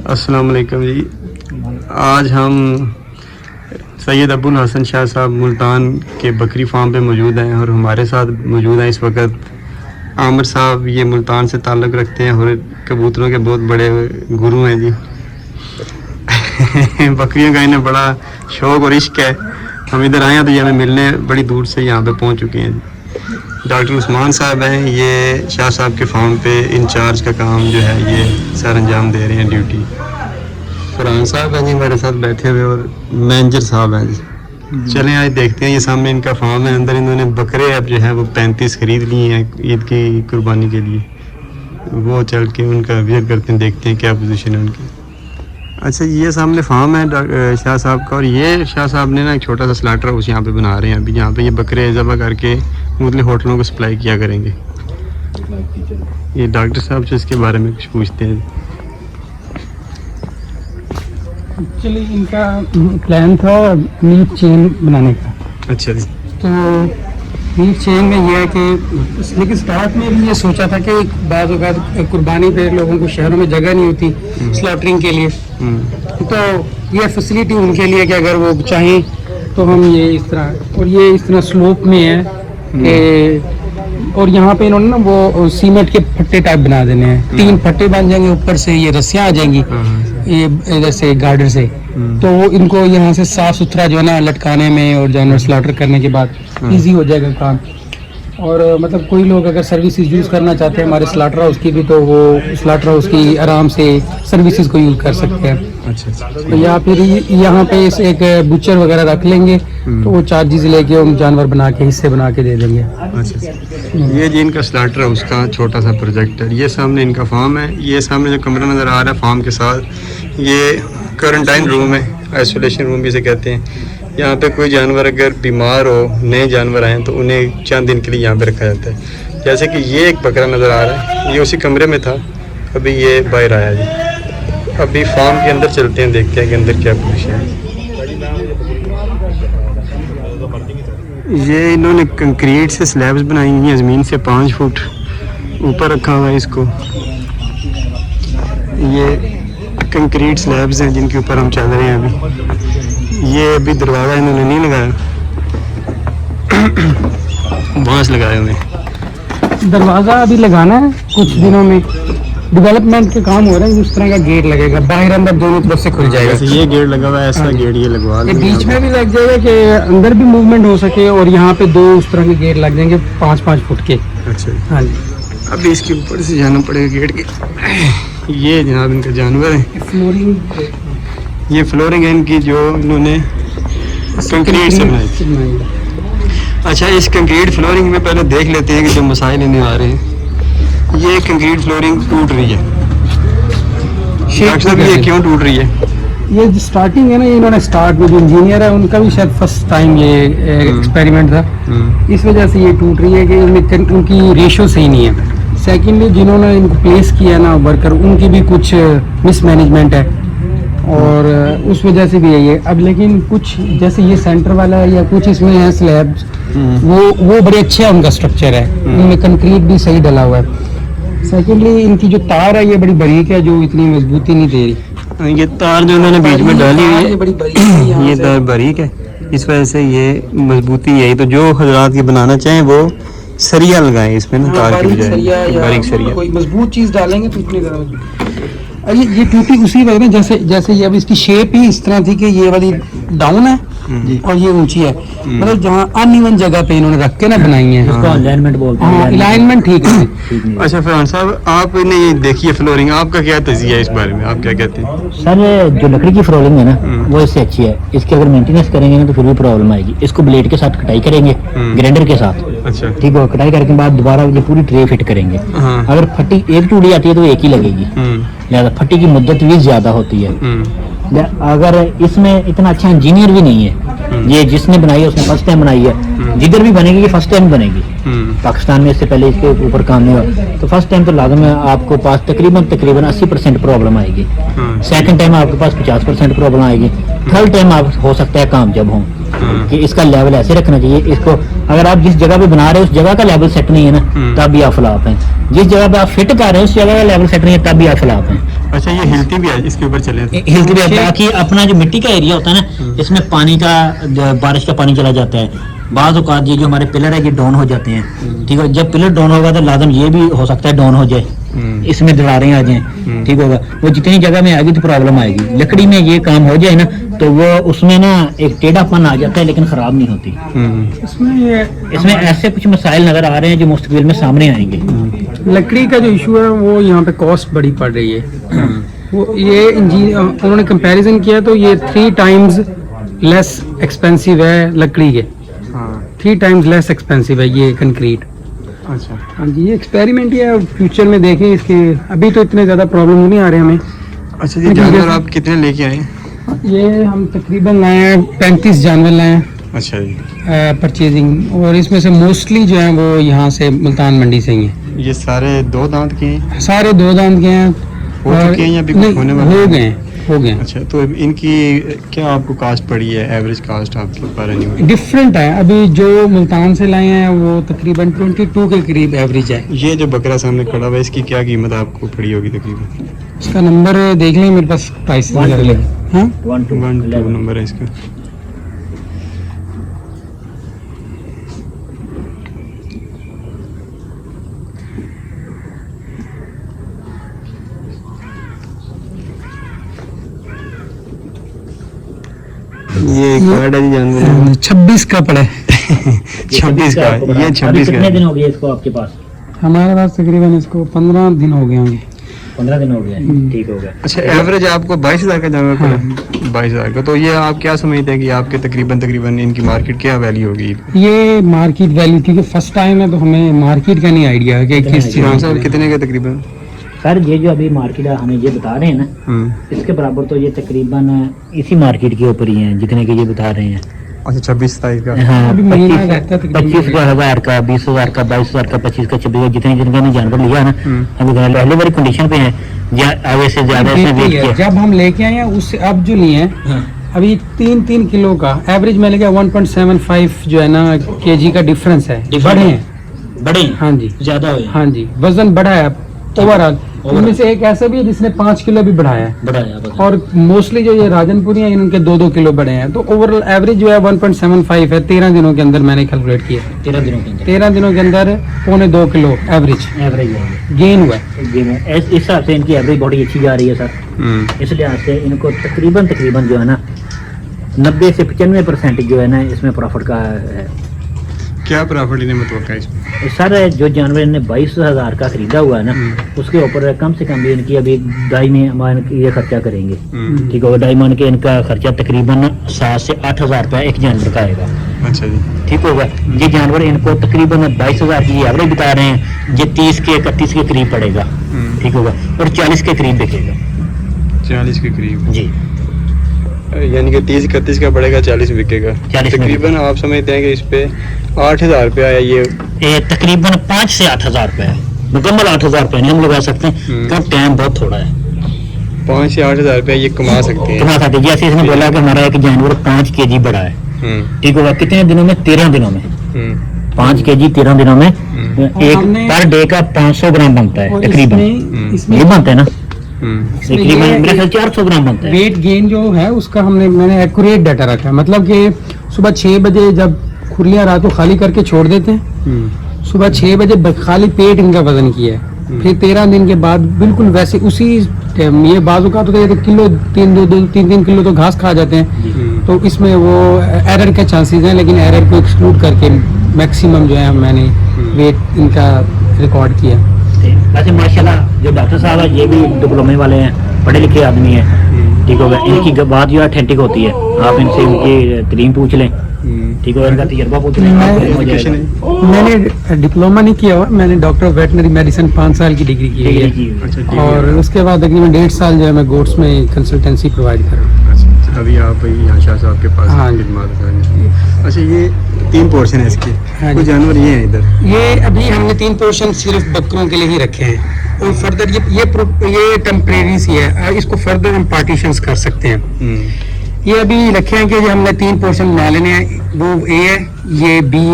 अस्सलाम वालेकुम जी। आज हम सैयद अबुल हसन शाह साहब मुल्तान के बकरी फार्म पे मौजूद हैं और हमारे साथ मौजूद हैं इस वक्त आमिर साहब। ये मुल्तान से ताल्लुक़ रखते हैं और कबूतरों के बहुत बड़े गुरु हैं जी। बकरियों का इन्हें बड़ा शौक़ और इश्क है। हम इधर आए हैं तो ये हमें मिलने बड़ी दूर से यहाँ पे पहुँच चुके हैं। डॉक्टर उस्मान साहब हैं, ये शाह साहब के फार्म पे इंचार्ज का काम जो है ये सर अंजाम दे रहे हैं ड्यूटी। फरहान साहब हैं जी हमारे साथ बैठे हुए और मैनेजर साहब हैं जी। चलें आज देखते हैं। ये सामने इनका फार्म है, अंदर इन्होंने बकरे अब जो है वो 35 खरीद लिए हैं ईद की कुर्बानी के लिए। वो चल के उनका विजिट करते हैं, देखते हैं क्या पोजीशन है उनकी। अच्छा, ये सामने फार्म है शाह साहब का और ये शाह साहब ने ना एक छोटा सा स्लाटर हाउस यहाँ पे बना रहे हैं अभी, जहाँ पे ये बकरे ज़बह करके मुख्तलिफ होटलों को सप्लाई किया करेंगे। ये डॉक्टर साहब से इसके बारे में कुछ पूछते हैं। एक्चुअली इनका प्लान था मीट चेन बनाने का। अच्छा जी। तो मीट चेन में यह है कि लेकिन स्टार्ट में भी ये सोचा था कि बाज़ औक़ात कुर्बानी पे लोगों को शहरों में जगह नहीं होती स्लॉटरिंग के लिए, तो ये फैसिलिटी उनके लिए कि अगर वो चाहें तो हम ये इस तरह, और ये इस तरह स्लोप में है कि, और यहाँ पे इन्होंने ना वो सीमेंट के फट्टे टाइप बना देने हैं। 3 फट्टे बन जाएंगे, ऊपर से ये रस्सियाँ आ जाएंगी ये इधर से गार्डर से, तो वो इनको यहाँ से साफ सुथरा जो है ना लटकाने में और जानवर स्लॉटर करने के बाद इजी हो जाएगा काम। और मतलब कोई लोग अगर सर्विसेज यूज़ करना चाहते हैं हमारे स्लॉटर हाउस की भी, तो वो स्लॉटर हाउस की आराम से सर्विसेज को यूज़ कर सकते हैं। अच्छा। तो या फिर यहाँ पे इस एक बुचर वगैरह रख लेंगे तो वो चार्जेस लेके उन जानवर बना के हिस्से बना के दे देंगे। अच्छा। ये जी इनका स्लॉटर हाउस का छोटा सा प्रोजेक्ट है। ये सामने इनका फार्म है। ये सामने जो कमरा नज़र आ रहा है फार्म के साथ, ये क्वारंटाइन रूम है, आइसोलेशन रूम भी इसे कहते हैं। यहाँ पे कोई जानवर अगर बीमार हो, नए जानवर आए तो उन्हें चंद दिन के लिए यहाँ पे रखा जाता है। जैसे कि ये एक बकरा नज़र आ रहा है, ये उसी कमरे में था, अभी ये बाहर आया जी। अभी फार्म के अंदर चलते हैं, देखते हैं कि अंदर क्या पोजीशन है। ये इन्होंने कंक्रीट से स्लैब्स बनाई हुई हैं, ज़मीन से 5 फुट ऊपर रखा हुआ है इसको। ये कंक्रीट स्लैब्स हैं जिनके ऊपर हम चल रहे हैं अभी। ये अभी दरवाज़ा इन्होंने नहीं लगाया, बांस लगाए हुए। दरवाज़ा अभी लगाना है, कुछ दिनों में डेवलपमेंट के काम हो रहे हैं। उस तरह का गेट लगेगा, बाहर अंदर दोनों तरफ से खुल जाएगा। ये गेट लगा हुआ है, ऐसा गेट ये लगवा लेंगे। बीच में भी लग जाएगा कि अंदर भी मूवमेंट हो सके, और यहाँ पे 2 उस तरह के गेट लग जाएंगे 5-5 फुट के। अच्छा। हाँ जी। अभी इसके ऊपर से जाना पड़ेगा गेट के। ये जनाब इनका जानवर है, ये फ्लोरिंग है इनकी जो इन्होंने कंक्रीट से बनाई। अच्छा, इस कंक्रीट फ्लोरिंग में पहले देख लेते हैं कि जो मसाइल इन्हें आ रहे हैं। ये कंक्रीट फ्लोरिंग टूट रही है डॉक्टर साहब, ये क्यों टूट रही है? ये जो स्टार्टिंग है ना, इन्होंने स्टार्ट में जो इंजीनियर है उनका भी शायद फर्स्ट टाइम ये एक्सपेरिमेंट था, इस वजह से ये टूट रही है कि इनमें उनकी रेशो सही नहीं है। सेकेंडली जिन्होंने इनको प्लेस किया ना वर्कर, उनकी भी कुछ मिसमैनेजमेंट है और उस वजह से भी है ये। अब लेकिन कुछ जैसे ये सेंटर वाला है या कुछ इसमें है स्लैब्स, वो बड़े अच्छे है, उनका स्ट्रक्चर है, उनमें कंक्रीट भी सही डला हुआ है। सेकेंडली इनकी जो तार है ये बड़ी बारीक है, जो इतनी मजबूती नहीं दे रही। ये तार जो उन्होंने बीच में डाली हुई है बड़ी बारीक है, ये तार बारीक है, इस वजह से ये मजबूती यही। तो जो हजरात ये बनाना चाहें वो सरिया लगाएं इसमें ना, तार की बजाय बारीक सरिया। कोई मजबूत चीज डालेंगे तो इतनी ज्यादा। ये टूटी उसी वजह में, जैसे ये अब इसकी शेप ही इस तरह थी कि ये वाली डाउन है और ये ऊंची है, मतलब जहाँ अनइवन जगह पे इन्होंने रख के ना बनाई है, इसको अलाइनमेंट बोलते हैं। अलाइनमेंट ठीक है। अच्छा फरहान साहब, आपने ये देखिए फ्लोरिंग, आपका क्या तज़किया है इस बारे में, आप क्या कहते हैं? सर, जो लकड़ी की फ्लोरिंग है ना वो इससे अच्छी है। इसकी अगर मेंटेनेंस करेंगे ना तो फिर भी प्रॉब्लम आएगी। इसको ब्लेड के साथ कटाई करेंगे, ग्राइंडर के साथ। अच्छा। ठीक है, कटाई करने के बाद दोबारा ये पूरी ट्रे फिट करेंगे। अगर फट्टी एक टूटी आती है तो एक ही लगेगी, लिहाजा फट्टी की मुद्दत भी ज्यादा होती है। अगर इसमें इतना अच्छा इंजीनियर भी नहीं है, ये जिसने बनाई है उसने फर्स्ट टाइम बनाई है, जिधर भी बनेगी ये फर्स्ट टाइम बनेगी। पाकिस्तान में इससे पहले इसके ऊपर काम नहीं हुआ, तो फर्स्ट टाइम तो लाजम है आपको पास तकरीबन 80% प्रॉब्लम आएगी। सेकंड टाइम आपके पास 50% प्रॉब्लम आएगी। थर्ड टाइम आप हो सकता है कामयाब हों कि इसका लेवल ऐसे रखना चाहिए। इसको अगर आप जिस जगह पे बना रहे हो उस जगह का लेवल सेट नहीं है ना, तब भी आप फ्लॉप हैं। जिस जगह पे आप फिट कर रहे हो उस जगह का लेवल सेट नहीं है, तब भी आप फ्लॉप हैं। अच्छा, ये हिलती भी है इसके ऊपर चले तो? हिलती भी है। बाकी अपना जो मिट्टी का एरिया होता है ना, इसमें पानी का बारिश का पानी चला जाता है। बाज़ औक़ात ये जो हमारे पिलर है ये डाउन हो जाते हैं, ठीक है। जब पिलर डाउन होगा तो लाजम ये भी हो सकता है डाउन हो जाए, इसमें दरारें आ जाएं, ठीक होगा। वो जितनी जगह में आएगी तो प्रॉब्लम आएगी। लकड़ी में ये काम हो जाए ना तो वो उसमें ना एक टेढ़ापन आ जाता है, लेकिन ख़राब नहीं होती। इसमें ऐसे कुछ मसाइल नज़र आ रहे हैं जो मुस्तक़बिल में सामने आएंगे। लकड़ी का जो इशू है वो यहाँ पे कॉस्ट बड़ी पड़ रही है। वो ये उन्होंने कंपैरिजन किया तो ये 3 टाइम्स लेस एक्सपेंसिव है लकड़ी के। 3 टाइम्स लेस एक्सपेंसिव है ये कंक्रीट। अच्छा, हाँ जी, ये एक्सपेरिमेंट ही है, फ्यूचर में देखें इसके। अभी तो इतने ज़्यादा प्रॉब्लम नहीं आ रहे हमें। अच्छा जी, जानवर आप कितने लेके आए? ये हम तकरीबन लाए हैं 35 जानवर लाए हैं अच्छा जी। परचेजिंग, और इसमें से मोस्टली जो है वो यहाँ से मुल्तान मंडी से ही हैं। ये सारे 2 दांत के हैं? सारे 2 दांत के हैं। हो चुके हैं या अभी कुछ होने वाले? हो गए। अच्छा, तो इनकी क्या आपको कास्ट पड़ी है, एवरेज कास्ट आपके पर एनिमल? डिफरेंट है। अभी जो मुल्तान से लाए हैं वो तकरीबन 22 के करीब एवरेज है। ये जो बकरा सामने खड़ा हुआ है इसकी क्या कीमत आपको पड़ी होगी तकरीबन? इसका नंबर देख लें, मेरे पास प्राइस वगैरह ले। हाँ, 1 2 1 2 नंबर है इसका। ये कार्ड है जी जानवर? 26 का पड़ा है 26 का। ये 26 कितने दिन का। हो गए इसको आपके पास? हमारे पास तकरीबन इसको 15 दिन हो गए होंगे। 15 दिन हो गए, ठीक हो गया। अच्छा, एवरेज आपको 22,000 का जानवर पड़ा? 22,000 का। तो ये आप क्या समझते हैं कि आपके तकरीबन इनकी मार्केट क्या वैल्यू होगी? ये मार्केट वैल्यू, क्योंकि फर्स्ट टाइम है तो हमें मार्केट का नहीं आइडिया है कि किस हाँ चीज़ सर, कितने का तकरीबन? सर ये जो अभी मार्केट हमें ये बता रहे हैं ना, इसके बराबर तो ये तकरीबन इसी मार्केट के ऊपर ही है जितने के ये बता रहे हैं। अच्छा, 26-27 का। हाँ, अभी महीना रहता है तकरीबन। 25,000 का, 20,000 का, 22,000 का, 25 का, 26 का, जितने जिनका ने जानवर लिया ना, अभी पहले वाली कंडीशन पे है, आगे से ज्यादा इसमें वेट किया। जब हम लेके आए हैं उससे अब जो लिए हैं अभी 3 किलो का एवरेज में लेके 1.75 जो है ना केजी का डिफरेंस है। बड़े हैं, बड़े, हाँ जी, ज्यादा हुए, हाँ जी, वजन बढ़ा है ओवरऑल। उनमें से एक ऐसा भी है जिसने 5 किलो भी बढ़ाया है, बढ़ाया। और मोस्टली जो ये राजनपुरी हैं इनके 2-2 किलो बढ़े हैं। तो ओवरऑल एवरेज जो है 1.75 है 13 दिनों के अंदर मैंने कैलकुलेट किया। 13 दिनों के अंदर 13 दिनों के अंदर 2.25 किलो एवरेज गेन हुआ है। इस हिसाब से इनकी एवरेज बहुत ही अच्छी जा रही है सर। इस लिहाज से इनको तकरीबन जो है ना 90 से 95% जो है ना इसमें प्रॉफिट का है। क्या प्रॉफिट इन्हें मुतवक्का है इसमें? सर जो जानवर इन्होंने 22,000 का खरीदा हुआ है ना, उसके ऊपर कम से कम भी इनकी अभी डाई में मान के ये खर्चा करेंगे, ठीक है। डाई मान के इनका खर्चा तकरीबन 7 से 8,000 रुपया एक जानवर का आएगा। अच्छा जी, ठीक होगा। ये जानवर इनको तकरीबन 22,000 की एवरेज बता रहे हैं, ये 30 के 31 के करीब पड़ेगा, ठीक होगा, और 40 के करीब बिकेगा। 40 के करीब जी, यानी कि 30-31 का पड़ेगा, 40 बिकेगा। 40 तकरीबन आप समझते हैं कि इस पे 8,000 रुपया है ये तकरीबन 5 से 8,000 रुपया है। मुकम्मल 8,000 रुपया नहीं हम लगा सकते हैं, कब टाइम बहुत थोड़ा है। 5 से 8,000 रुपया ये कमा सकते हैं। कमा सकते हैं। जैसे इसने बोला कि हमारा एक जानवर 5 केजी बड़ा है, ठीक होगा। कितने दिनों में? 13 दिनों में 5 केजी 13 दिनों में एक पर डे का 500 ग्राम बनता है तकरीबन। ये बनता है ना तकरीबन मेरे ख्याल 400 ग्राम बनता है। वेट गेन जो है उसका मैंने एक्यूरेट डाटा रखा है। मतलब कि सुबह 6 बजे जब खुरलियां रात को खाली करके छोड़ देते हैं, सुबह 6 बजे खाली पेट इनका वजन किया है, फिर 13 दिन के बाद बिल्कुल वैसे उसी टाइम ये बाजू का तो किलो 3 किलो तो घास खा जाते हैं। तो इसमें वो एरर के चांसेस हैं, लेकिन एरर को एक्सक्लूड करके मैक्सिमम जो है मैंने वेट इनका रिकॉर्ड किया। वैसे माशाल्लाह जो डॉक्टर साहब है ये भी डिप्लोमे वाले हैं, पढ़े लिखे आदमी हैं, ठीक होगा। इनकी बात जो ऑथेंटिक होती है, आप इनसे इनकी तरीन पूछ लें, ठीक है, इनका तजर्बा पूछ लें। मैंने डिप्लोमा नहीं किया हुआ, मैंने डॉक्टर ऑफ वेटनरी मेडिसिन 5 साल की डिग्री की है, और उसके बाद तकरीबन 1.5 साल जो है मैं गोट्स में कंसल्टेंसी प्रोवाइड कर रहा हूँ। अभी आप यहाँ शाह साहब के पास हाँ। अच्छा, ये 3 पोर्शन है इसके, हाँ कुछ जानवर ये हैं इधर? ये अभी हमने 3 पोर्शन सिर्फ बकरों के लिए ही रखे हैं, और फर्दर ये टेम्परेरी सी है, इसको फर्दर हम पार्टीशंस कर सकते हैं। ये अभी रखे हैं कि जो हमने 3 पोर्शन बना लेने हैं, वो ए है, ये बी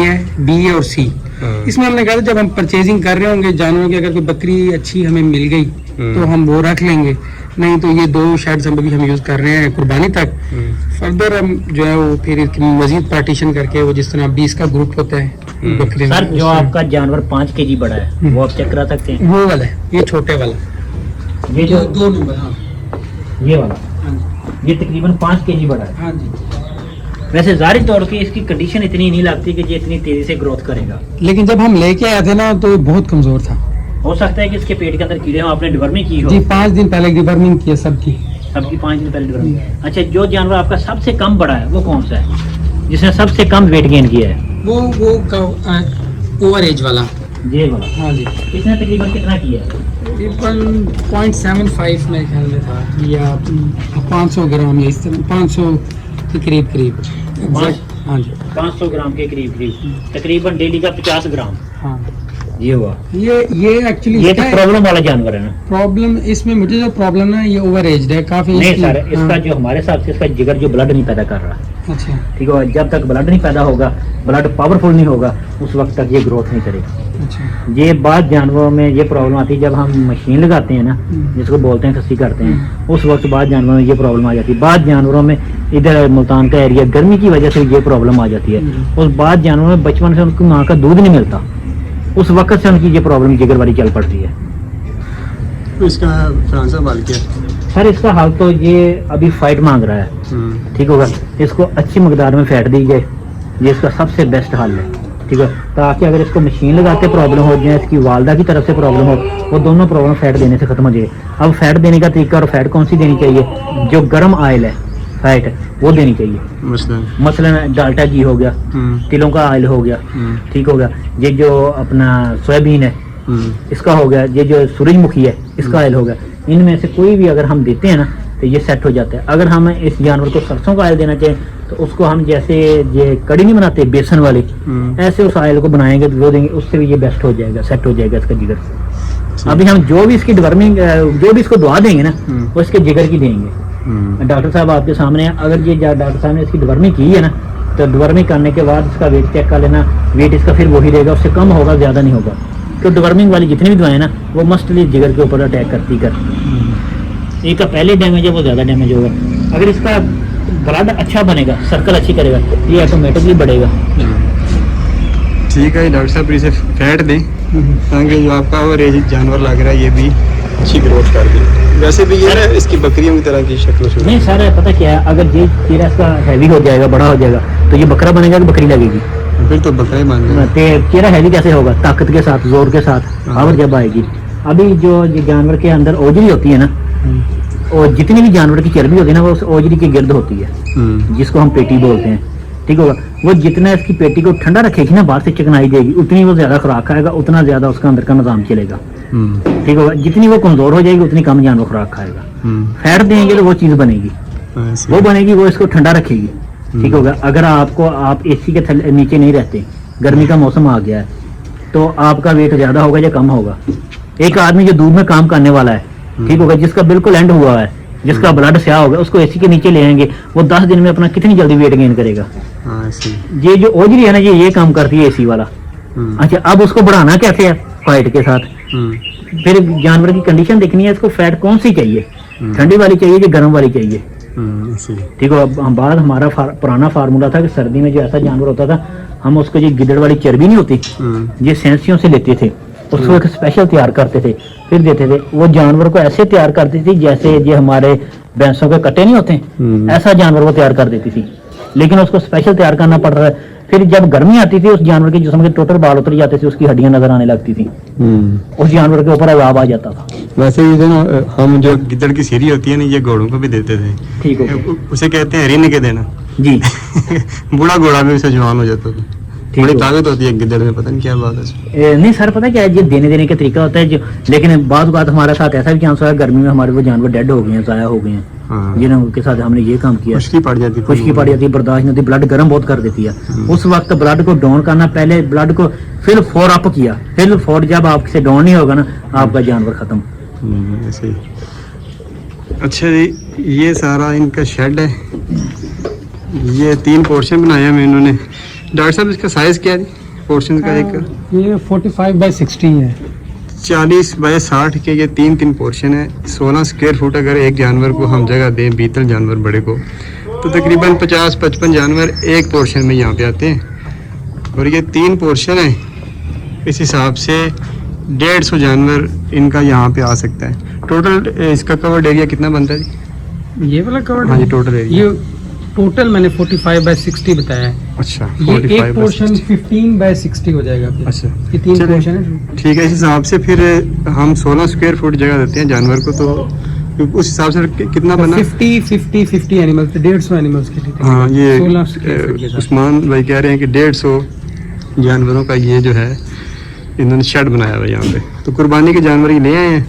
है और सी। इसमें हमने कहा था जब हम परचेजिंग कर रहे होंगे जानवरों की, अगर कोई बकरी अच्छी हमें मिल गई तो हम वो रख लेंगे, नहीं तो ये 2 शेड्स हम यूज कर रहे हैं कुर्बानी तक। फर्दर हम जो है वो फिर मजीद पार्टीशन करके वो जिस तरह 20 का ग्रुप होता है बकरी सर जो आपका जानवर 5 केजी बड़ा है वो आप चेक करा सकते हैं। वो वाला है, ये छोटे वाला, ये जो 2 नंबर। हाँ ये वाला ये तकरीबन 5 केजी बड़ा है। हाँ जी। वैसे जाहिर तौर पे इसकी कंडीशन इतनी नहीं लगती कि ये इतनी तेजी से ग्रोथ करेगा। लेकिन जब हम लेके आए थे ना तो बहुत कमजोर था। हो सकता है कि इसके पेट के अंदर कीड़े हो, आपने डिवर्मिंग की हो। जी 5 दिन पहले डिवर्मिंग की है सबकी। सबकी 5 दिन पहले डिवर्मिंग। अच्छा जो जानवर आपका सबसे कम बड़ा है वो कौन सा है जिसने सबसे कम वेट गेन किया है? वो ओवर एज वाला। ये वाला। हाँ जी। इसने तकरीबन कितना किया है? तकरीबन 0.75 मेरे ख्याल में था या 500 ग्राम या इस तरह 500 के करीब। हाँ जी 500 ग्राम के करीब तकरीबन डेली का 50 ग्राम। हाँ ये हुआ। ये एक्चुअली ये तो प्रॉब्लम वाला जानवर है ना। प्रॉब्लम इसमें मुझे जो प्रॉब्लम है ये ओवर एज है काफी। नहीं सर इसका जो हमारे हिसाब से इसका जिगर जो ब्लड नहीं पैदा कर रहा। अच्छा ठीक है, जब तक ब्लड नहीं पैदा होगा, ब्लड पावरफुल नहीं होगा, उस वक्त तक ये ग्रोथ नहीं करेगा। अच्छा। ये बाद जानवरों में ये प्रॉब्लम आती है जब हम मशीन लगाते हैं ना, जिसको बोलते हैं खस्सी करते हैं, उस वक्त बाद जानवरों में ये प्रॉब्लम आ जाती है। बाद जानवरों में इधर मुल्तान का एरिया गर्मी की वजह से ये प्रॉब्लम आ जाती है। उस बाद जानवरों में बचपन से उनकी माँ का दूध नहीं मिलता, उस वक्त से उनकी ये प्रॉब्लम जिगर वाली चल पड़ती है। तो इसका फरहान साहब हाल क्या है? सर इसका हाल तो ये अभी फाइट मांग रहा है। ठीक होगा, इसको अच्छी मकदार में फैट दी जाए, ये इसका सबसे बेस्ट हल है। ठीक है, ताकि अगर इसको मशीन लगाते प्रॉब्लम हो जाए, इसकी वालदा की तरफ से प्रॉब्लम हो, वो दोनों प्रॉब्लम फैट देने से खत्म हो जाए। अब फैट देने का तरीका, और फैट कौन सी देनी चाहिए? जो गर्म ऑयल है फैट वो देनी चाहिए। मसलन डाल्टा घी हो गया, तिलों का ऑयल हो गया, ठीक हो गया, ये जो अपना सोयाबीन है इसका हो गया, ये जो सूरजमुखी है इसका ऑयल हो गया। इनमें से कोई भी अगर हम देते हैं ना तो ये सेट हो जाता है। अगर हम इस जानवर को सरसों का ऑयल देना चाहें तो उसको हम जैसे ये कड़ी नहीं बनाते बेसन वाली, ऐसे उस ऑयल को बनाएंगे तो वो देंगे, उससे भी ये बेस्ट हो जाएगा, सेट हो जाएगा इसका जिगर। अभी हम जो भी इसकी डिवर्मिंग जो भी इसको दवा देंगे ना वो इसके जिगर की देंगे। डॉक्टर साहब आपके सामने है, अगर ये डॉक्टर साहब ने इसकी डिवर्मिंग की है ना तो डिवर्मिंग करने के बाद इसका वेट चेक कर लेना, वेट इसका फिर वही रहेगा, उससे कम होगा, ज्यादा नहीं होगा। तो डिवर्मिंग वाली जितनी भी दवाएं ना वो मस्टली जिगर के ऊपर अटैक करती एक का पहले डैमेज है वो ज्यादा डैमेज होगा। अगर इसका ब्लड अच्छा बनेगा, सर्कल अच्छी करेगा, ये ऑटोमेटिकली बढ़ेगा। ठीक है डॉक्टर साहब, इसे फैट दें ताकि जो आपका और जानवर लग रहा है ये भी अच्छी ग्रोथ कर दे। वैसे भी ये ना इसकी बकरियों की तरह की शक्ल शुरू नहीं सर, पता क्या है, अगर ये चेहरा इसका हैवी हो जाएगा, बड़ा हो जाएगा, तो ये बकरा बनेगा कि बकरी लगेगी? फिर तो बकरा ही बन जाएगा। चेहरा हैवी कैसे होगा? ताकत के साथ, जोर के साथ, पावर जब आएगी। अभी जो ये जानवर के अंदर ओजरी होती है ना, और जितनी भी जानवर की चर्बी होती है ना वो उस ओजरी के गिर्द होती है, जिसको हम पेटी बोलते हैं। ठीक होगा, वो जितना इसकी पेटी को ठंडा रखेगी ना, बाहर से चिकनाई देगी, उतनी वो ज्यादा खुराक खाएगा, उतना ज्यादा उसका अंदर का निजाम चलेगा। ठीक होगा, जितनी वो कमजोर हो जाएगी उतनी कम जानवर खुराक खाएगा। फैट देंगे तो वो चीज बनेगी, वो बनेगी, वो इसको ठंडा रखेगी। ठीक होगा, अगर आप एसी के नीचे नहीं रहते, गर्मी का मौसम आ गया है, तो आपका वेट ज्यादा होगा या कम होगा? एक आदमी जो दूर में काम करने वाला है, ठीक होगा, जिसका बिल्कुल एंड हुआ है, जिसका ब्लड स्याह होगा, उसको एसी के नीचे ले आएंगे, वो 10 दिन में अपना कितनी जल्दी वेट गेन करेगा? ये जो ओजरी है ना, ये काम करती है एसी वाला। अच्छा, अब उसको बढ़ाना कैसे है? फाइट के साथ। फिर जानवर की कंडीशन देखनी है, इसको फैट कौन सी चाहिए, ठंडी वाली चाहिए या गर्म वाली चाहिए? ठीक है, अब बाद हमारा पुराना फार्मूला था कि सर्दी में जो ऐसा जानवर होता था, हम उसको जो गिदड़ वाली चर्बी नहीं होती, ये सेंसियों से लेते थे, उसको एक स्पेशल तैयार करते थे, फिर देते थे। वो जानवर को ऐसे तैयार करती थी जैसे ये हमारे भैंसों के कट्टे नहीं होते, ऐसा जानवर वो तैयार कर देती थी, लेकिन उसको स्पेशल तैयार करना पड़ रहा है। फिर जब गर्मी आती थी, उस जानवर के जिस्म के टोटल बाल उतर जाते थे, उसकी हड्डियां नजर आने लगती थी, उस जानवर के ऊपर अजाब आ जाता था। वैसे ही ना हम जो गिद्दड़ की सीरी होती है ना, ये घोड़ों को भी देते थे। ठीक है, उसे कहते हैं रिन के देना जी। बूढ़ा घोड़ा भी उसे जवान हो जाता था। बड़ी ताकत होती है गिद्दड़ में, पता नहीं क्या बात है। नहीं सर, पता क्या है, ये देने का तरीका होता है जो, लेकिन बाद बात हमारे साथ ऐसा भी चांस हुआ है, गर्मी में हमारे वो जानवर डेड हो गए हैं, जाया हो गए हैं, जिनके साथ हमने ये काम किया। खुश्की पड़ जाती है, बर्दाश्त नहीं होती, ब्लड गर्म बहुत कर देती है। उस वक्त ब्लड को डाउन करना, पहले ब्लड को फिर 4 अप किया, फिर 4 जब आपसे डाउन नहीं होगा ना, आपका जानवर खत्म। ऐसे ही। अच्छा जी, ये सारा इनका शेड है, ये 3 पोर्शन बनाया है इन्होंने। डॉक्टर साहब, इसका साइज क्या है पोर्शन का? एक ये 45 बाय 60 है। 40 बाय 60 के ये 3 पोर्शन है। 16 स्क्वायर फुट अगर एक जानवर को हम जगह दें, बीतल जानवर बड़े को, तो तकरीबन 50-55 जानवर एक पोर्शन में यहाँ पे आते हैं। और ये 3 पोर्शन है, इस हिसाब से 150 जानवर इनका यहाँ पे आ सकता है। टोटल इसका कवर्ड एरिया कितना बनता है जी? ये वाला कवर्ड हाँ जी, टोटल एरिया। ये टोटल मैंने 45 बाय 60 बताया है। अच्छा, ये 45 एक पोर्शन 15 बाय 60 हो जाएगा फिर। अच्छा, ये 3 चलिए। पोर्शन है। ठीक है, इस हिसाब से फिर हम 16 स्क्वायर फुट जगह देते हैं जानवर को, तो उस हिसाब से कितना बना? 50 एनिमल्स, 150 एनिमल्स के लिए। हाँ, ये 16 स्क्वायर फुट के साथ। उस्मान भाई कह रहे हैं कि 150 जानवरों का ये जो है इन्होंने शेड बनाया हुआ है यहाँ पे। तो कुर्बानी के जानवर ही ले आए हैं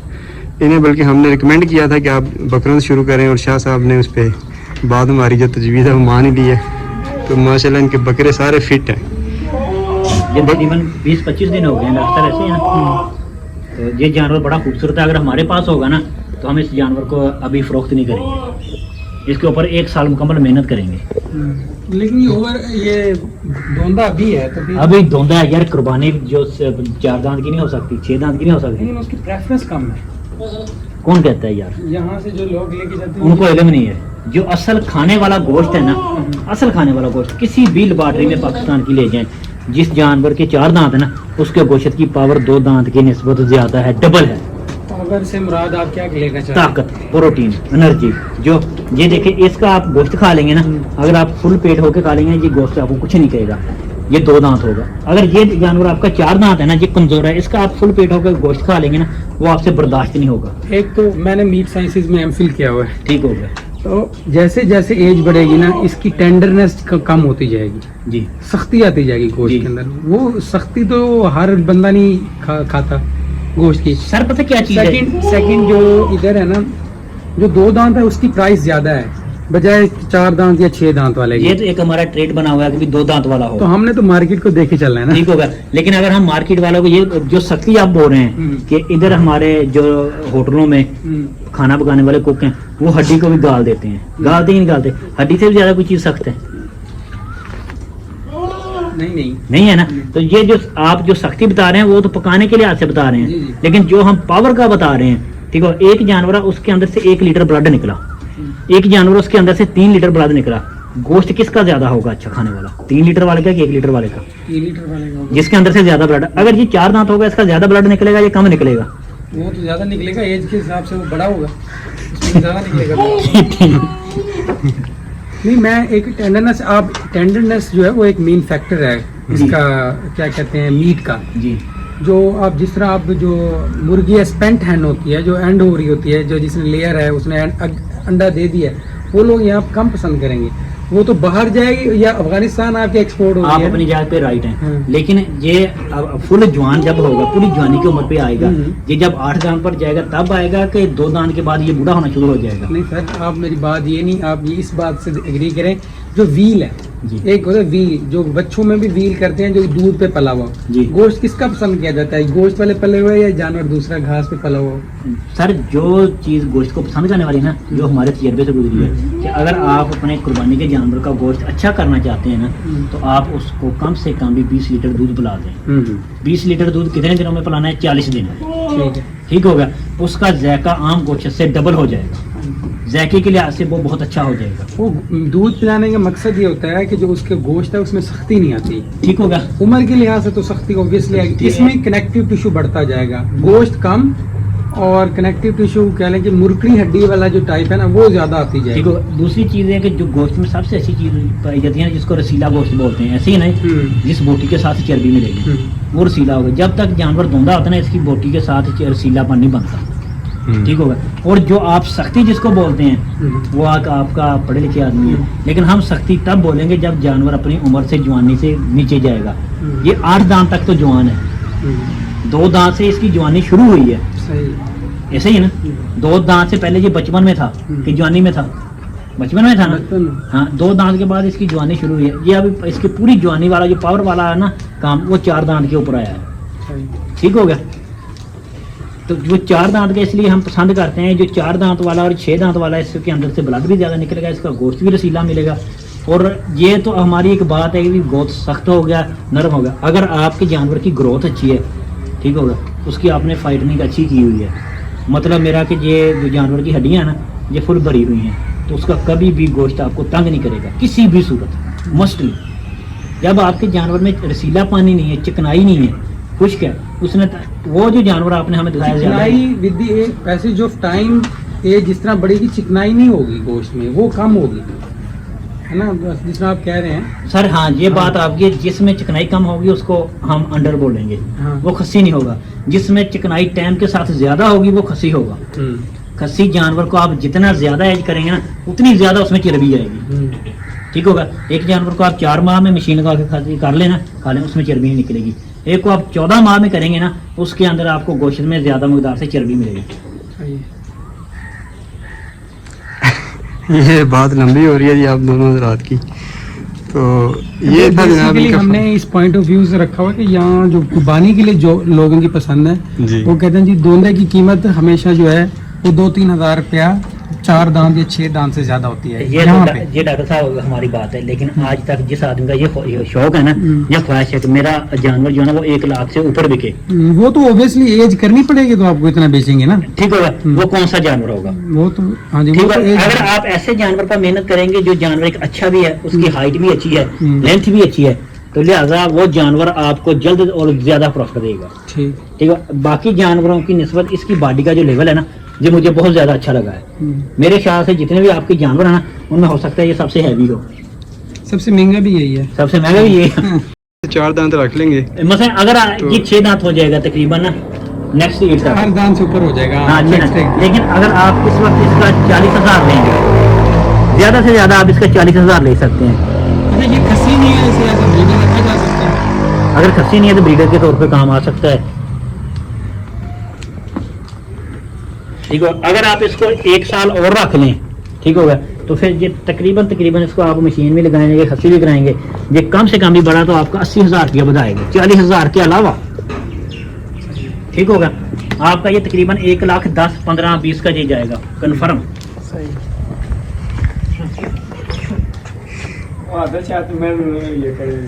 इन्हें, बल्कि हमने रिकमेंड किया था कि आप बकरों से शुरू करें, और शाह साहब ने उस पर बाद हमारी जो तजवीज़ है वो मान ही ली है। तो माशाल्लाह इनके बकरे सारे फिट हैं। ये तकरीबन 20-25 दिन हो गए हैं डॉक्टर, ऐसे ही है ना। तो ये जानवर बड़ा खूबसूरत है। अगर हमारे पास होगा ना तो हम इस जानवर को अभी फरोख्त नहीं करेंगे, इसके ऊपर 1 साल मुकम्मल मेहनत करेंगे। लेकिन ये दोंदा अभी है तो अभी धोंदा है यार, कुर्बानी जो 4 दांत की नहीं हो सकती, 6 दांत की नहीं हो सकती। लेकिन उसकी प्रेफरेंस कम है। कौन कहता है यार? यहाँ से जो लोग लेके जाते हैं उनको इल्म नहीं है। जो असल खाने वाला गोश्त है ना, असल खाने वाला गोश्त किसी भी लेबॉर्ट्री में पाकिस्तान की ले जाएं, जिस जानवर के 4 दांत है ना, उसके गोश्त की पावर 2 दांत की निस्बत ज्यादा है, डबल है। पावर से मुराद आप क्या लेना चाहते हैं? ताकत, प्रोटीन, एनर्जी। जो ये देखिए, इसका आप गोश्त खा लेंगे ना, अगर आप फुल पेट होके खा लेंगे, ये गोश्त आपको कुछ नहीं कहेगा। ये 2 दांत होगा। अगर ये जानवर आपका 4 दांत है ना, ये कमजोर है, इसका आप फुल पेट होकर गोश्त खा लेंगे ना, वो आपसे बर्दाश्त नहीं होगा। एक तो मैंने मीट साइंसेज में एमफिल किया हुआ है, ठीक हो गया तो जैसे जैसे एज बढ़ेगी ना, इसकी टेंडरनेस कम होती जाएगी, जी। सख्ती आती जाएगी गोश्त जी। के अंदर। वो सख्ती तो हर बंदा नहीं खाता गोश्त की। सर पता क्या चीज है? सेकंड जो इधर है ना, जो 2 दांत है उसकी प्राइस ज्यादा है बजाय 4 दांत या 6 दांत वाले की। ये तो एक हमारा ट्रेड बना हुआ है कि भी 2 दांत वाला हो, तो हमने तो मार्केट को देखे चलना है ना। ठीक होगा। लेकिन अगर हम मार्केट वालों को, ये जो सख्ती आप बोल रहे हैं कि इधर हमारे जो होटलों में खाना पकाने वाले कुक हैं, वो हड्डी को भी गाल देते हैं। गालते ही नहीं गालते, हड्डी से भी ज्यादा कोई चीज सख्त है? नहीं है ना। तो ये जो आप जो सख्ती बता रहे हैं, वो तो पकाने के लिहाज से बता रहे जी, हैं। जी। लेकिन जो हम पावर का बता रहे हैं, ठीक है, एक जानवर है, उसके अंदर से 1 लीटर ब्लड निकला, एक जानवर उसके अंदर से 3 लीटर ब्लड निकला। गोश्त किसका ज्यादा होगा अच्छा खाने वाला? 3 लीटर वाले का कि 1 लीटर वाले का? 3 लीटर वाले का। जिसके अंदर से ज्यादा ब्लड। अगर ये 4 दांत होगा, इसका ज्यादा ब्लड निकलेगा या कम निकलेगा? वो तो ज्यादा निकलेगा, एज के हिसाब से वो बड़ा होगा, उसमें ज्यादा निकलेगा। नहीं, मैं एक टेंडरनेस जो है वो एक मेन फैक्टर है इसका, क्या कहते हैं, मीट का। जी। जो आप जिस तरह आप जो मुर्गी है, स्पेंट हैन होती है, जो एंड हो रही होती है, जो जिसने लेयर है उसने अंडा दे दिया, वो लोग यहाँ कम पसंद करेंगे। वो तो बाहर जाएगी या अफगानिस्तान आपके एक्सपोर्ट हो आप रही है। अपनी जगह पे राइट हैं, हाँ। लेकिन ये अब फुल जवान जब होगा, पूरी जवानी की उम्र पे आएगा, ये जब 8 दांत पर जाएगा तब आएगा कि 2 दांत के बाद ये बूढ़ा होना शुरू हो जाएगा? नहीं सर, आप मेरी बात ये नहीं, आप ये इस बात से एग्री करें, जो व्हील है, जी। एक होता है व्हील, जो बच्चों में भी व्हील करते हैं, जो दूध पे पला हुआ। जी। गोश्त किसका पसंद किया जाता है, गोश्त वाले पले हुए या जानवर दूसरा घास पे पला हुआ? सर, जो चीज गोश्त को पसंद करने वाली ना, जो हमारे तजर्बे से गुजरी है, कि अगर आप अपने कुर्बानी के जानवर का गोश्त अच्छा करना चाहते हैं ना, तो आप उसको कम से कम भी 20 लीटर दूध पिला दें। 20 लीटर दूध कितने दिनों में पिलाना है? 40 दिन। ठीक है। ठीक होगा। उसका जायका आम गोश्त से डबल हो जाएगा, जायके के लिहाज से वो बहुत अच्छा हो जाएगा। वो दूध पिलाने का मकसद ये होता है कि जो उसके गोश्त है उसमें सख्ती नहीं आती। ठीक होगा। उम्र के लिहाज से तो सख्ती ऑब्वियसली आएगी, इसमें कनेक्टिव टिश्यू बढ़ता जाएगा, गोश्त कम और कनेक्टिव टिश्यू कह लें कि मुर्कड़ी हड्डी वाला जो टाइप है ना, वो ज्यादा आती ठीक जाएगी। है। दूसरी चीज है कि जो गोश्त में सबसे अच्छी चीज पाई जाती है ना, जिसको रसीला गोश्त बोलते हैं, ऐसे ही नहीं, जिस बोटी के साथ चर्बी मिलेगी वो रसीला होगा। जब तक जानवर धुंधा होता है ना, इसकी बोटी के साथ रसीलापन नहीं बनता। ठीक होगा। और जो आप सख्ती जिसको बोलते हैं, वो आपका पढ़े लिखे आदमी है, लेकिन हम सख्ती तब बोलेंगे जब जानवर अपनी उम्र से जवानी से नीचे जाएगा। ये 8 दांत तक तो जवान है, 2 दांत से इसकी जवानी शुरू हुई है, सही। ऐसे ही ना। 2 दांत से पहले ये बचपन में था कि जवानी में था? बचपन में था ना। हाँ, 2 दांत के बाद इसकी जवानी शुरू हुई है। ये अभी इसकी पूरी जवानी वाला जो पावर वाला है ना काम, वो 4 दांत के ऊपर आया है। ठीक हो गया। तो जो 4 दांत के इसलिए हम पसंद करते हैं, जो 4 दांत वाला और 6 दांत वाला, इसके अंदर से ब्लड भी ज़्यादा निकलेगा, इसका गोश्त भी रसीला मिलेगा। और ये तो हमारी एक बात है कि गोश्त सख्त हो गया, नरम हो गया। अगर आपके जानवर की ग्रोथ अच्छी है, ठीक होगा, उसकी आपने फाइटनिंग अच्छी की हुई है, मतलब मेरा कि ये जो जानवर की हड्डियाँ हैं ना, ये फुल भरी हुई हैं, तो उसका कभी भी गोश्त आपको तंग नहीं करेगा किसी भी सूरत मोस्टली। जब आपके जानवर में रसीला पानी नहीं है, चिकनाई नहीं है, खुश्क है, उसने वो जो जानवर आपने हमें दिखाया चिकनाई with the passage of time ये जिस तरह बढ़ेगी चिकनाई नहीं होगी गोश्त में, वो कम होगी, है ना, जिस तरह आप कह रहे हैं सर। हाँ, ये बात आपकी, जिसमें चिकनाई कम होगी उसको हम अंडर बोलेंगे, हाँ। वो खस्सी नहीं होगा। जिसमें चिकनाई टाइम के साथ ज्यादा होगी वो खस्सी होगा। खस्सी जानवर को आप जितना ज्यादा एज करेंगे ना, उतनी ज्यादा उसमें चर्बी आएगी, ठीक होगा। एक जानवर को आप 4 माह में मशीन लगा के खस्सी कर लेना, खा लें, उसमें चर्बी नहीं निकलेगी। एक को आप 14 माह में करेंगे ना, उसके अंदर आपको गोश्त में ज्यादा मकदार से चर्बी मिलेगी। ये बात लंबी हो रही है जी आप दोनों हजरात की। तो ये था जनाब बेसिकली इनका हमने इस पॉइंट ऑफ व्यू से रखा हुआ कि यहाँ जो कुर्बानी के लिए जो लोगों की पसंद है, जी। वो कहते हैं जी दोंदे की कीमत हमेशा जो है वो 2-3 हज़ार रुपया 4 दांत या 6 दांत से ज्यादा होती है ये यहाँ तो पे। ये डॉक्टर साहब हमारी बात है, लेकिन आज तक जिस आदमी का ये शौक है ना, या ख्वाहिश है कि मेरा जानवर जो है ना वो 1 लाख से ऊपर बिके, वो तो ऑब्वियसली एज करनी पड़ेगी, तो आपको इतना बेचेंगे ना, ठीक होगा। वो कौन सा जानवर होगा? वो तो हाँ जी, ठीक वो तो है। age- अगर आप ऐसे जानवर पर मेहनत करेंगे जो जानवर एक अच्छा भी है, उसकी हाइट भी अच्छी है, लेंथ भी अच्छी है, तो लिहाजा वो जानवर आपको जल्द और ज्यादा प्रॉफिट देगा, ठीक। ठीक है। बाकी जानवरों की निस्बत इसकी बॉडी का जो लेवल है ना, ये मुझे बहुत ज्यादा अच्छा लगा है। मेरे ख्याल से जितने भी आपके जानवर हैं ना, उनमें हो सकता है ये सबसे हैवी हो, सबसे महंगा भी यही है। सबसे महंगा भी ये 4 दांत रख लेंगे। मसलन अगर ये 6 दांत हो जाएगा तकरीबन ना, नेक्स्ट ईयर तक। 4 दांत से ऊपर हो जाएगा। हाँ जी, next day। लेकिन अगर आप इस वक्त इसका 40,000 लेंगे, ज्यादा से ज्यादा आप इसका 40,000 ले सकते हैं। अच्छा, ये खस्सी नहीं है, इसे ऐसे ब्रीडर रखा जा सकता है। अगर खस्सी नहीं है तो ब्रीडर के तौर पे काम आ सकता है, ठीक है। अगर आप इसको 1 साल और रख लें, ठीक होगा, तो फिर ये तकरीबन इसको आप मशीन में लगाएंगे, खस्सी भी कराएंगे, ये कम से कम भी बड़ा तो आपका 80,000 रुपया बढ़ाएगा, 40,000 के अलावा, ठीक होगा। आपका ये तकरीबन 1,10,000, 15, 20 का जी जाएगा कन्फर्म।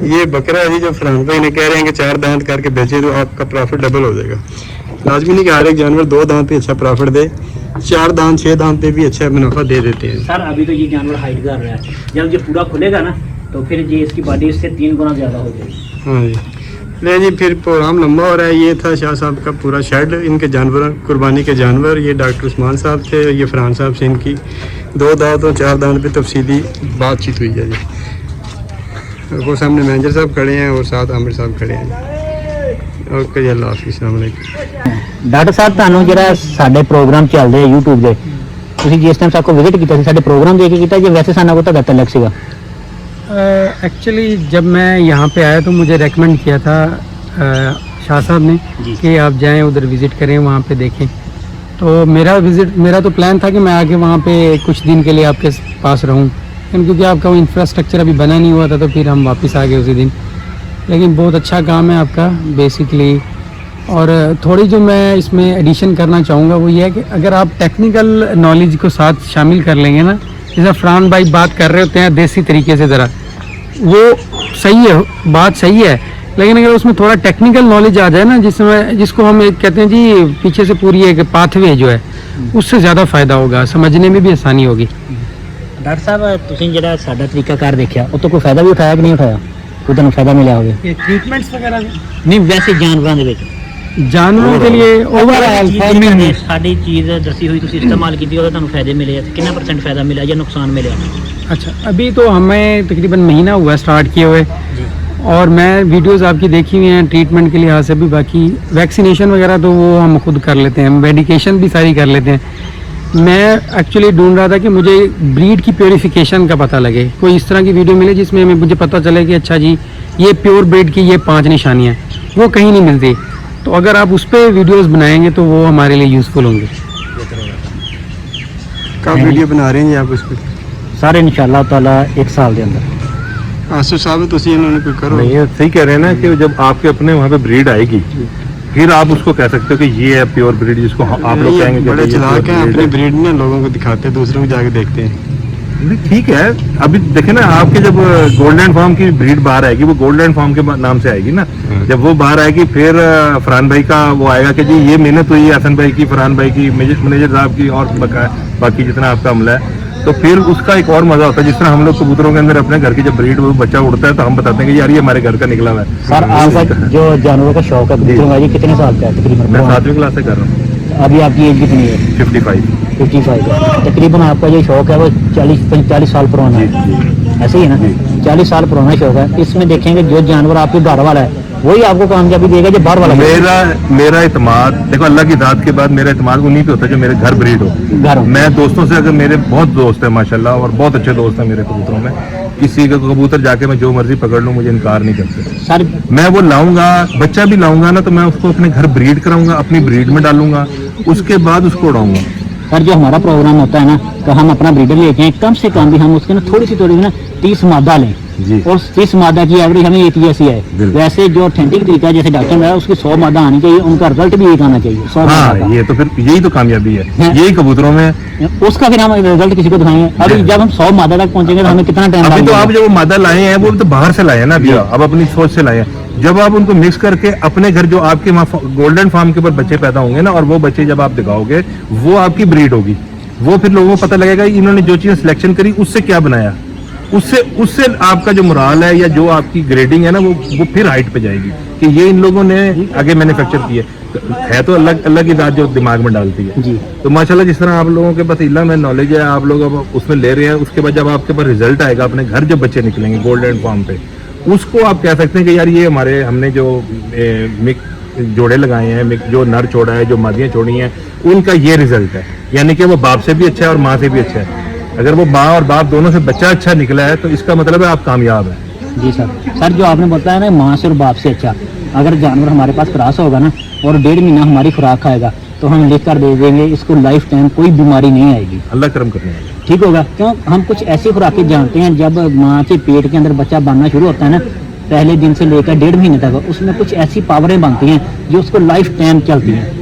ये बकरा है जी जो फरहान भाई ने कह रहे हैं कि 4 दांत करके बेचे तो आपका प्रॉफिट डबल हो जाएगा। लाजमी नहीं कि हर एक जानवर 2 दांत पे अच्छा प्रॉफिट दे, 4 दांत 6 दांत पे भी अच्छा मुनाफा दे देते हैं। सर अभी तो ये जानवर हाइट कर रहा है, जब ये पूरा खुलेगा ना तो फिर ये इसकी बॉडी इससे 3 गुना ज्यादा हो जाएगी। हाँ जी, ले जी फिर प्रोग्राम लंबा हो रहा है। ये था शाह साहब का पूरा शेड, इनके जानवर, कुर्बानी के जानवर। ये डॉक्टर उस्मान साहब थे, ये फरहान साहब से इनकी 2 दांत और 4 दांत पे तफसीली बातचीत हुई है जी। वो सामने मैनेजर साहब खड़े हैं और साथ आमिर साहब खड़े हैं। ओके जी, अल्लाह हाफिज़, अस्सलाम वालेकुम। डॉक्टर साहब ਤੁਹਾਨੂੰ ਜਿਹੜਾ ਸਾਡੇ ਪ੍ਰੋਗਰਾਮ ਚੱਲਦੇ ਆ YouTube ਦੇ, ਤੁਸੀਂ ਜਿਸ ਟਾਈਮ ਸਾਕੋ ਵਿਜ਼ਿਟ ਕੀਤਾ ਸੀ ਸਾਡੇ ਪ੍ਰੋਗਰਾਮ ਦੇਖ ਕੇ ਕੀਤਾ ਜਾਂ ਵੈਸੇ ਸਾਨੂੰ ਕੋ ਤੁਹਾਡਾ ਤਲਕ ਸੀਗਾ? एक्चुअली जब मैं यहाँ पे आया तो मुझे रेकमेंड किया था शाह साहब ने जी। कि आप जाएं उधर विज़िट करें, वहाँ पे देखें। तो मेरा तो प्लान था कि मैं आके वहाँ पे कुछ दिन के लिए आपके पास रहूँ, क्योंकि आपका वो इंफ्रास्ट्रक्चर अभी बना नहीं हुआ था, तो फिर हम वापस आ गए उसी दिन। लेकिन बहुत अच्छा काम है आपका बेसिकली। और थोड़ी जो मैं इसमें एडिशन करना चाहूँगा वो ये है कि अगर आप टेक्निकल नॉलेज को साथ शामिल कर लेंगे ना, जैसा फरहान भाई बात कर रहे होते हैं देसी तरीके से, ज़रा वो सही है, बात सही है, लेकिन अगर उसमें थोड़ा टेक्निकल नॉलेज आ जाए ना, जिसको हम एक कहते हैं जी पीछे से पूरी एक पाथवे जो है, उससे ज़्यादा फ़ायदा होगा, समझने में भी आसानी होगी। ਡਾਕਟਰ ਸਾਹਿਬ ਤੁਸੀਂ ਜਿਹੜਾ ਸਾਡਾ ਤਰੀਕਾਕਾਰ ਦੇਖਿਆ ਉਹ ਤੋਂ ਕੋਈ ਫਾਇਦਾ ਵੀ ਉਠਾਇਆ ਕਿ ਨਹੀਂ ਉਠਾਇਆ? ਕੋਈ ਤੁਹਾਨੂੰ ਫਾਇਦਾ ਮਿਲਿਆ ਹੋਵੇ? ये ट्रीटमेंट्स वगैरह ਨਹੀਂ ਵੈਸੇ ਜਾਨਵਰਾਂ ਦੇ ਵਿੱਚ जानवरों के लिए ओवरऑल फार्मिंग में ਸਾਡੀ ਚੀਜ਼ ਦੱਸੀ ਹੋਈ ਤੁਸੀਂ ਇਸਤੇਮਾਲ ਕੀਤੀ, ਉਹਦਾ ਤੁਹਾਨੂੰ ਫਾਇਦੇ ਮਿਲੇ ਆ? ਕਿੰਨਾ % ਫਾਇਦਾ ਮਿਲਿਆ ਜਾਂ ਨੁਕਸਾਨ ਮਿਲਿਆ? अच्छा, अभी तो हमें तकरीबन महीना हुआ स्टार्ट किए हुए, जी। और मैं वीडियोस आपकी देखी हुई हैं ट्रीटमेंट के लिहाज से भी। बाकी वैक्सीनेशन वगैरह तो वो हम खुद कर लेते हैं, मेडिकेशन भी सारी कर लेते हैं। मैं एक्चुअली ढूंढ रहा था कि मुझे ब्रीड की प्योरीफिकेशन का पता लगे, कोई इस तरह की वीडियो मिले जिसमें मुझे पता चले कि अच्छा जी ये प्योर ब्रीड की ये 5 निशानियाँ, वो कहीं नहीं मिलती। तो अगर आप उस पर वीडियोस बनाएंगे तो वो हमारे लिए यूज़फुल होंगे। कब वीडियो बना रहे हैं जी आप उस पर? ਸਾਰੇ ਇਨਸ਼ਾਅੱਲਾह ਤਾਲਾ 1 ਸਾਲ ਦੇ ਅੰਦਰ। आसू साहब तुसी इन्होंने कोई करो। नहीं, ये सही कह रहे हैं ना कि जब आपके अपने वहाँ पे ब्रीड आएगी फिर आप उसको कह सकते हो कि ये है प्योर ब्रीड, जिसको आप लोग ये कहेंगे कि बड़े ये चलाक pure हैं, breed अपनी है। ब्रीड ना लोगों को दिखाते हैं, दूसरों को जाके देखते हैं। नहीं, ठीक है। अभी देखे ना, आपके जब गोल्डन फार्म की ब्रीड बाहर आएगी, वो गोल्डन फार्म के नाम से आएगी ना। जब वो बाहर आएगी फिर फरहान भाई का वो आएगा कि जी ये मेहनत हुई हसन भाई की, फरहान भाई की, मैनेजर साहब की और बाकी जितना आपका अमला है, तो फिर उसका एक और मजा होता है। जिस तरह हम लोग कबूतरों के अंदर अपने घर की जब ब्रीड बच्चा उड़ता है तो हम बताते हैं कि यार ये हमारे घर का निकला हुआ है। सर आपका जो जानवरों का शौक है कबूतरों का, ये कितने साल का है तकरीबन? मैं 7वीं क्लास से कर रहा हूँ। अभी आपकी एज कितनी है? 55 है। तकरीबन आपका जो शौक है वो 40-45 साल पुराना है, ऐसे ही है ना? 40 साल पुराना शौक है। इसमें देखेंगे जो जानवर आपके घर वाला है वही आपको कामयाबी देगा जो बाहर वाला है। मेरा इत्मीनान देखो, अल्लाह की दात के बाद मेरा इत्मीनान उन्हीं पे होता है जो मेरे घर ब्रीड हो। मैं दोस्तों से, अगर मेरे बहुत दोस्त हैं माशाल्लाह, और बहुत अच्छे दोस्त हैं मेरे कबूतरों में, किसी का कबूतर जाके मैं जो मर्जी पकड़ लूं, मुझे इनकार नहीं करते सर। मैं वो लाऊंगा, बच्चा भी लाऊंगा ना, तो मैं उसको अपने घर ब्रीड कराऊंगा, अपनी ब्रीड में डालूंगा, उसके बाद उसको उड़ाऊंगा। सर जो हमारा प्रोग्राम होता है ना, तो हम अपना ब्रीडर लेके हैं, कम से कम भी हम उसके ना थोड़ी सी ना 30 मादा लें जी। और 30 मादा की एवरेज हमें एक जैसी है। वैसे जो ऑथेंटिक तरीका है, जैसे डॉक्टर ने बताया, उसकी 100 मादा आनी चाहिए, उनका रिजल्ट भी एक आना चाहिए 100 मादा का। ये तो फिर यही तो कामयाबी है, यही कबूतरों में। उसका फिर हम रिजल्ट किसी को दिखाएंगे। अभी जब हम 100 मादा तक पहुंचेंगे तो हमें कितना टाइम अभी तो लगेगा? आप जो मादा लाए हैं वो तो बाहर से लाए हैं ना अभी, अब अपनी सोच से लाए हैं। जब आप उनको मिक्स करके अपने घर जो आपके वहाँ गोल्डन फार्म के ऊपर बच्चे पैदा होंगे ना, और वो बच्चे जब आप दिखाओगे वो आपकी ब्रीड होगी, वो फिर लोगों को पता लगेगा इन्होंने जो चीज सिलेक्शन करी उससे क्या बनाया, उससे आपका जो मोरल है या जो आपकी ग्रेडिंग है ना, वो फिर हाइट पे जाएगी कि ये इन लोगों ने आगे मैन्युफैक्चर किए है। तो अलग ही बात जो दिमाग में डालती है जी। तो माशाल्लाह जिस तरह आप लोगों के पास इल्म है, नॉलेज है, आप लोग अब उसमें ले रहे हैं, उसके बाद जब आपके पास रिजल्ट आएगा, अपने घर जब बच्चे निकलेंगे गोल्डन फार्म पे, उसको आप कह सकते हैं कि यार ये हमने जो जोड़े लगाए हैं, जो नर छोड़ा है, जो मादियां छोड़ी हैं, उनका ये रिजल्ट है। यानी कि वो बाप से भी अच्छा है और माँ से भी अच्छा है। अगर वो माँ और बाप दोनों से बच्चा अच्छा निकला है तो इसका मतलब है आप कामयाब है। जी सर। सर जो आपने बताया ना माँ से और बाप से अच्छा, अगर जानवर हमारे पास क्रॉस होगा ना और 1.5 महीना हमारी खुराक खाएगा तो हम लिख कर दे देंगे, इसको लाइफ टाइम कोई बीमारी नहीं आएगी। अल्लाह करम करने वाला। ठीक होगा। क्यों? हम कुछ ऐसी खुराकें जानते हैं, जब माँ के पेट के अंदर बच्चा बनना शुरू होता है ना, पहले दिन से लेकर 1.5 महीने तक उसमें कुछ ऐसी पावरें बनती हैं जो उसको लाइफ टाइम चलती हैं,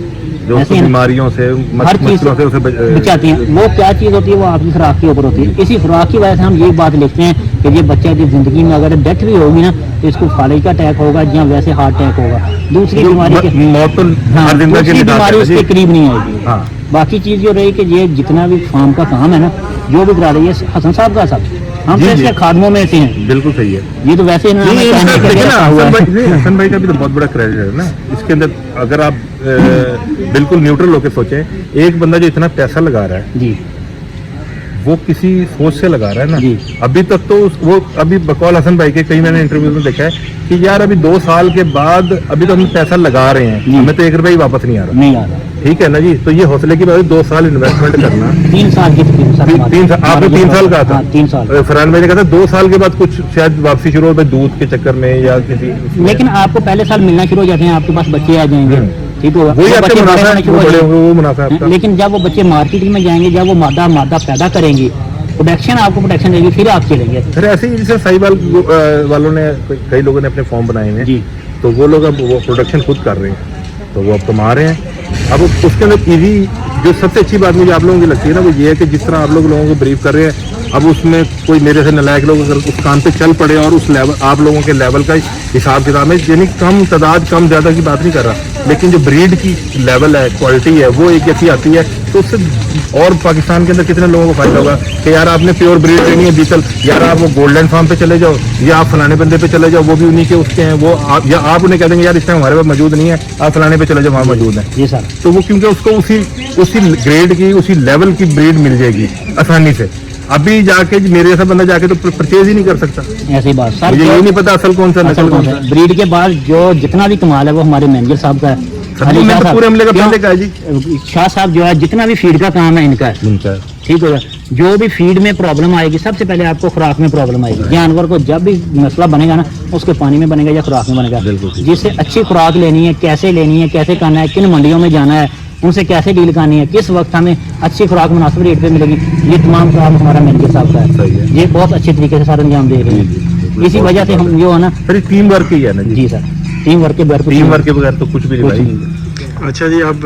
जो बीमारियों से, हर चीज से उसे बचाती हैं। वो क्या चीज होती है? वो आपकी खुराक के ऊपर होती है। इसी खुराक की वजह से हम ये बात लिखते हैं कि ये बच्चा की जिंदगी में अगर डेथ भी होगी ना तो इसको फालिज का अटैक होगा या वैसे हार्ट अटैक होगा, दूसरी बीमारी मौत तो हाँ, हर जिंदा दूसरी बीमारी उसके करीब नहीं आएगी। हाँ। बाकी चीज जो रही कि ये जितना भी फार्म का काम है ना, जो भी करा रही है हसन साहब का सब, हम तो इसके खादमों में से हैं। बिल्कुल सही है। ये तो वैसे हसन भाई का भी तो बहुत बड़ा क्रेडिट है ना इसके अंदर। अगर आप बिल्कुल न्यूट्रल होकर सोचें, एक बंदा जो इतना पैसा लगा रहा है जी, वो किसी सोच से लगा रहा है ना जी। अभी तक तो वो अभी बकौल हसन भाई के कई मैंने इंटरव्यू में देखा है कि यार अभी 2 साल के बाद अभी तो हम पैसा लगा रहे हैं, हमें तो 1 रुपया ही वापस नहीं आ रहा। नहीं आ रहा। ठीक है ना जी। तो ये हौसले की बात है, 2 साल इन्वेस्टमेंट करना। 3 साल की तकरीबन सर हमारी। 3 साल आपने 3 साल कहा था। हाँ, 3 साल। फरहान भाई ने कहा था 2 साल के बाद कुछ शायद वापसी शुरू हो दूध के चक्कर में या किसी, लेकिन आपको पहले साल मिलना शुरू हो जाते हैं, आपके पास बच्चे आ जाएंगे, ठीक होगा, वही वो आपके बच्चे मुनाफा बड़े है, शुरू हो वो बड़े जाएंगे। होंगे, वो मुनाफा है आपका। लेकिन जब वो बच्चे मार्केट में जाएंगे, जब वो मादा पैदा करेंगे, प्रोडक्शन आपको प्रोडक्शन देगी, फिर आप चलेंगे। फिर ऐसे ही जैसे साहिवाल वालों ने कई लोगों ने अपने फॉर्म बनाए हैं जी। तो वो लोग अब वो प्रोडक्शन खुद कर रहे हैं, तो वो अब कमा रहे हैं। अब उसके अंदर ईजी जो सबसे अच्छी बात मुझे आप लोगों की लगती है ना, वो ये है कि जिस तरह आप लोगों को ब्रीफ कर रहे हैं, अब उसमें कोई मेरे से नलायक लोग अगर उस काम पे चल पड़े और उस लेवल आप लोगों के लेवल का हिसाब किताब है, यानी कम तादाद कम ज्यादा की बात नहीं कर रहा, लेकिन जो ब्रीड की लेवल है, क्वालिटी है, वो एक ऐसी आती है तो उससे और पाकिस्तान के अंदर कितने लोगों को फायदा होगा कि यार आपने प्योर ब्रीड लेनी है बीतल, यार आप वो गोल्डन फार्म पे चले जाओ या आप फलाने बंदे पे चले जाओ, वो भी उन्हीं के उसके हैं, वो या आप उन्हें कह देंगे यार इस टाइम हमारे पास मौजूद नहीं है, आप फलाने पे चले जाओ वहाँ मौजूद है। जी सर। तो वो क्योंकि उसको उसी ग्रेड की उसी लेवल की ब्रीड मिल जाएगी आसानी से। अभी जाके मेरे जैसा बंदा जाके तो परचेज ही नहीं कर सकता। ऐसी बात सर, मुझे ये नहीं पता असल कौन सा नस्ल कौन सा। ब्रीड के बाद जो जितना भी कमाल है वो हमारे मैनेजर साहब का है, पूरे हमले का पहले का है जी। शाह साहब जो है, जितना भी फीड का काम है इनका है, ठीक होगा। जो भी फीड में प्रॉब्लम आएगी, सबसे पहले आपको खुराक में प्रॉब्लम आएगी। जानवर को जब भी मसला बनेगा ना, उसके पानी में बनेगा या खुराक में बनेगा। जिससे अच्छी खुराक लेनी है, कैसे लेनी है, कैसे करना है, किन मंडियों में जाना है, उनसे कैसे डील करनी है, किस वक्त हमें अच्छी खुराक मुनासिब रेट पे मिलेगी, ये तमाम काम हमारा मैनेजर साहब का है। ये बहुत अच्छे तरीके से सारा अंजाम दे रहे हैं। इसी वजह से हम जो है ना, फिर टीम वर्क ही है ना जी सर, टीम वर्क के बगैर तो कुछ भी नहीं। अच्छा जी, अब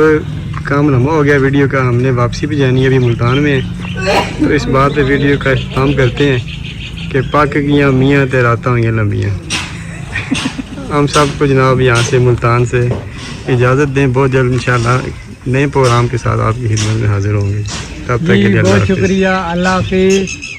काम लंबा हो गया वीडियो का, हमने वापसी भी जानी है, अभी मुल्तान में है। तो इस बात पे वीडियो का इख्तिताम करते हैं कि पाकियाँ मियाँ ते रातां होइयां लंबियाँ। हम सबको जनाब यहाँ से मुल्तान से इजाज़त दें। बहुत जल्द इंशाल्लाह नए प्रोग्राम के साथ आपकी खिदमत में हाजिर होंगे। तब तक के लिए बहुत अल्लाह हाफ़िज़। शुक्रिया, अल्लाह हाफिज़।